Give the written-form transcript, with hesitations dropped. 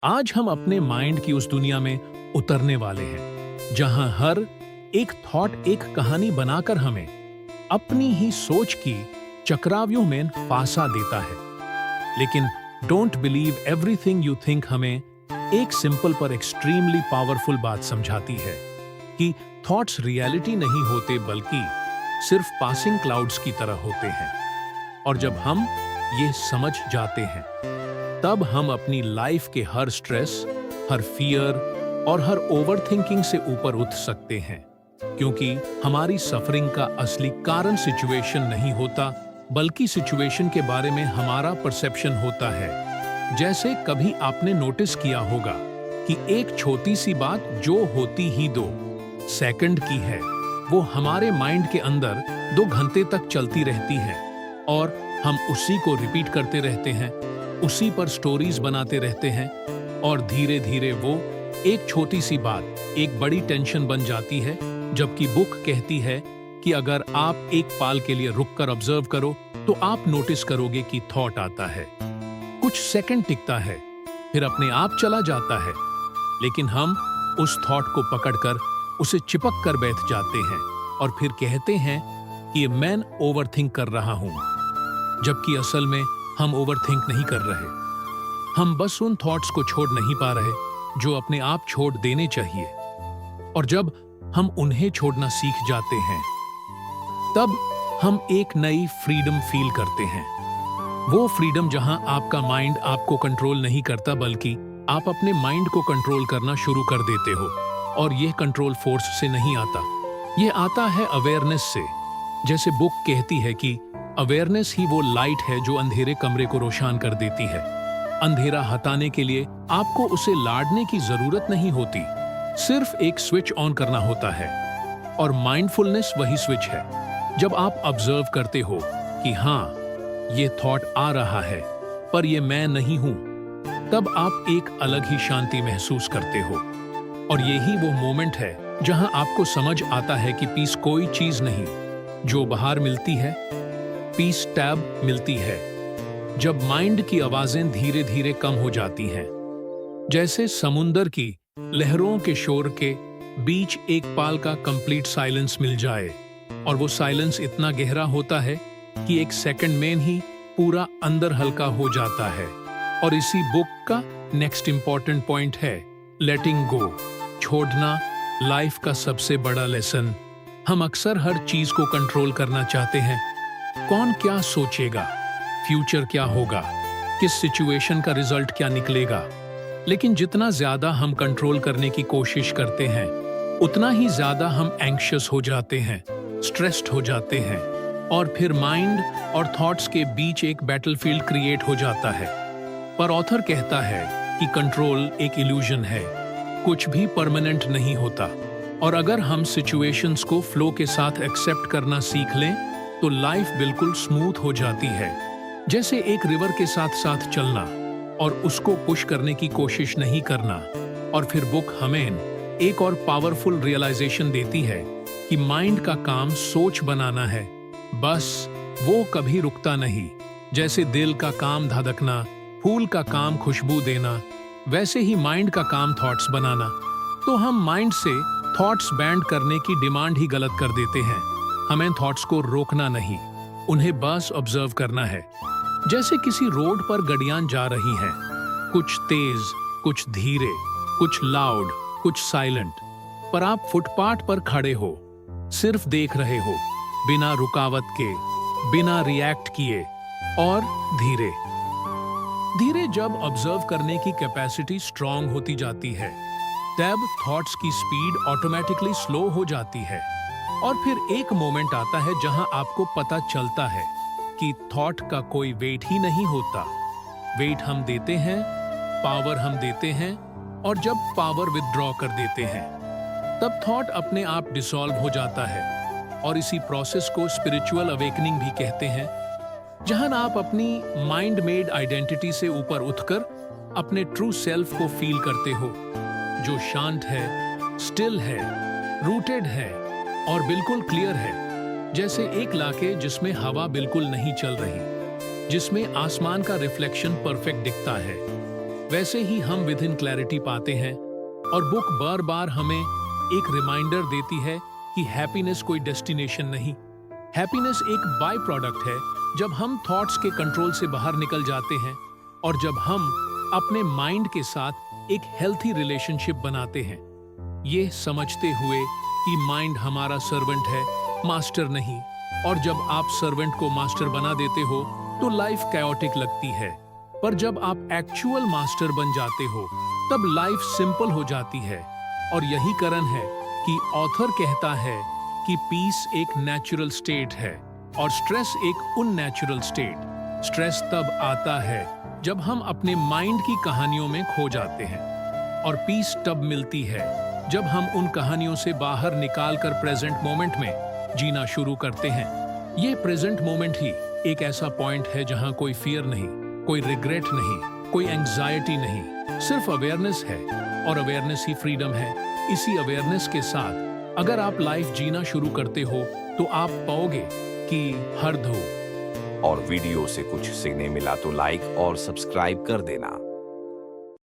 आज हम अपने माइंड की उस दुनिया में उतरने वाले हैं जहां हर एक थॉट एक कहानी बनाकर हमें अपनी ही सोच की चक्रव्यूह में फांसा देता है। लेकिन don't believe everything you think हमें एक सिंपल पर एक्सट्रीमली पावरफुल बात समझाती है कि थॉट्स रियलिटी नहीं होते बल्कि सिर्फ पासिंग क्लाउड्स की तरह होते हैं। और जब हम ये समझ जाते हैं तब हम अपनी लाइफ के हर स्ट्रेस, हर फियर और हर ओवरथिंकिंग से ऊपर उठ सकते हैं, क्योंकि हमारी सफरिंग का असली कारण सिचुएशन नहीं होता बल्कि सिचुएशन के बारे में हमारा परसेप्शन होता है। जैसे कभी आपने नोटिस किया होगा कि एक छोटी सी बात जो होती ही 2 सेकंड की है वो हमारे माइंड के अंदर 2 घंटे तक चलती रहती है और हम उसी को रिपीट करते रहते हैं, उसी पर स्टोरीज बनाते रहते हैं और धीरे धीरे वो एक छोटी सी बात एक बड़ी टेंशन बन जाती है। जबकि बुक कहती है कि अगर आप एक पाल के लिए रुककर ऑब्जर्व करो तो आप नोटिस करोगे कि थॉट आता है, कुछ सेकंड टिकता है, फिर अपने आप चला जाता है, लेकिन हम उस थॉट को पकड़कर उसे चिपक कर बैठ जाते हैं और फिर कहते हैं कि मैं ओवरथिंक कर रहा हूं, जबकि असल में हम ओवरथिंक नहीं कर रहे। हम बस उन थॉट्स को छोड़ नहीं पा रहे जो अपने आप छोड़ देने चाहिए। और जब हम उन्हें छोड़ना सीख जाते हैं तब हम एक नई फ्रीडम फील करते हैं। वो फ्रीडम जहां आपका माइंड आपको कंट्रोल नहीं करता बल्कि आप अपने माइंड को कंट्रोल करना शुरू कर देते हो। और यह कंट्रोल फोर्स से नहीं आता, यह आता है अवेयरनेस से। जैसे बुक कहती है कि अवेयरनेस ही वो लाइट है जो अंधेरे कमरे को रोशन कर देती है। अंधेरा हटाने के लिए आपको उसे लाड़ने की जरूरत नहीं होती, सिर्फ एक स्विच ऑन करना होता है। और माइंडफुलनेस वही स्विच है। जब आप ऑब्जर्व करते हो कि हाँ, ये थॉट आ रहा है पर ये मैं नहीं हूं, तब आप एक अलग ही शांति महसूस करते हो। और यही वो मोमेंट है जहां आपको समझ आता है कि पीस कोई चीज नहीं जो बाहर मिलती है, पीस टैब मिलती है जब माइंड की आवाजें धीरे धीरे कम हो जाती हैं। जैसे समुंदर की लहरों के शोर के बीच एक पाल का कंप्लीट साइलेंस मिल जाए, और वो साइलेंस इतना गहरा होता है कि एक सेकंड में ही पूरा अंदर हल्का हो जाता है। और इसी बुक का नेक्स्ट इंपॉर्टेंट पॉइंट है लेटिंग गो, छोड़ना लाइफ का सबसे बड़ा लेसन। हम अक्सर हर चीज को कंट्रोल करना चाहते हैं। कौन क्या सोचेगा, फ्यूचर क्या होगा, किस सिचुएशन का रिजल्ट क्या निकलेगा। लेकिन जितना ज्यादा हम कंट्रोल करने की कोशिश करते हैं उतना ही ज्यादा हम एंग्शियस हो जाते हैं, स्ट्रेस्ड हो जाते हैं, और फिर माइंड और थॉट्स के बीच एक बैटलफील्ड क्रिएट हो जाता है। पर ऑथर कहता है कि कंट्रोल एक इल्यूजन है, कुछ भी परमानेंट नहीं होता। और अगर हम सिचुएशंस को फ्लो के साथ एक्सेप्ट करना सीख लें तो लाइफ बिल्कुल स्मूथ हो जाती है। जैसे एक रिवर के साथ साथ चलना और उसको पुश करने की कोशिश नहीं करना। और फिर बुक हमें एक और पावरफुल रियलाइजेशन देती है कि माइंड का काम सोच बनाना है, बस वो कभी रुकता नहीं। जैसे दिल का काम धड़कना, फूल का काम खुशबू देना, वैसे ही माइंड का काम थॉट्स बनाना। तो हम माइंड से थॉट्स बैंड करने की डिमांड ही गलत कर देते हैं। हमें थॉट्स को रोकना नहीं, उन्हें बस ऑब्जर्व करना है। जैसे किसी रोड पर गाड़ियां जा रही हैं, कुछ तेज, कुछ धीरे, कुछ लाउड, कुछ साइलेंट, पर आप फुटपाथ पर खड़े हो, सिर्फ देख रहे हो, बिना रुकावट के, बिना रिएक्ट किए। और धीरे धीरे जब ऑब्जर्व करने की कैपेसिटी स्ट्रांग होती जाती है तब थॉट्स की स्पीड ऑटोमेटिकली स्लो हो जाती है। और फिर एक मोमेंट आता है जहां आपको पता चलता है कि थॉट का कोई वेट ही नहीं होता। वेट हम देते हैं, पावर हम देते हैं, और जब पावर विथड्रॉ कर देते हैं तब थॉट अपने आप डिसॉल्व हो जाता है। और इसी प्रोसेस को स्पिरिचुअल अवेकनिंग भी कहते हैं, जहां आप अपनी माइंड मेड आइडेंटिटी से ऊपर उठकर अपने ट्रू सेल्फ को फील करते हो, जो शांत है, स्टिल है, रूटेड है और बिल्कुल क्लियर है। जैसे एक इलाके जिसमें हवा बिल्कुल नहीं चल रही, जिसमें आसमान का रिफ्लेक्शन परफेक्ट दिखता है। वैसे ही हम विद इन क्लैरिटी पाते हैं। और बुक बार बार हमें एक रिमाइंडर देती है कि हैप्पीनेस कोई डेस्टिनेशन नहीं, हैप्पीनेस एक बाय प्रोडक्ट है जब हम थॉट्स के कंट्रोल से बाहर निकल जाते हैं और जब हम अपने माइंड के साथ एक हेल्थी रिलेशनशिप बनाते हैं, ये समझते हुए कि माइंड हमारा सर्वेंट है, मास्टर नहीं। और जब आप सर्वेंट को मास्टर बना देते हो तो लाइफ कैओटिक लगती है, पर जब आप एक्चुअल मास्टर बन जाते हो तब लाइफ सिंपल हो जाती है। और यही कारण है कि ऑथर कहता है कि पीस एक नेचुरल स्टेट है और स्ट्रेस एक अननेचुरल स्टेट। स्ट्रेस तब आता है जब हम अपने माइंड की कहानियों में खो जाते हैं और पीस तब मिलती है जब हम उन कहानियों से बाहर निकालकर प्रेजेंट मोमेंट में जीना शुरू करते हैं। ये प्रेजेंट मोमेंट ही एक ऐसा पॉइंट है जहां कोई फियर नहीं, कोई रिग्रेट नहीं, कोई एंग्जाइटी नहीं, सिर्फ अवेयरनेस है और अवेयरनेस ही फ्रीडम है। इसी अवेयरनेस के साथ अगर आप लाइफ जीना शुरू करते हो तो आप पाओगे कि हर धो और वीडियो से कुछ सीखने मिला तो लाइक और सब्सक्राइब कर देना।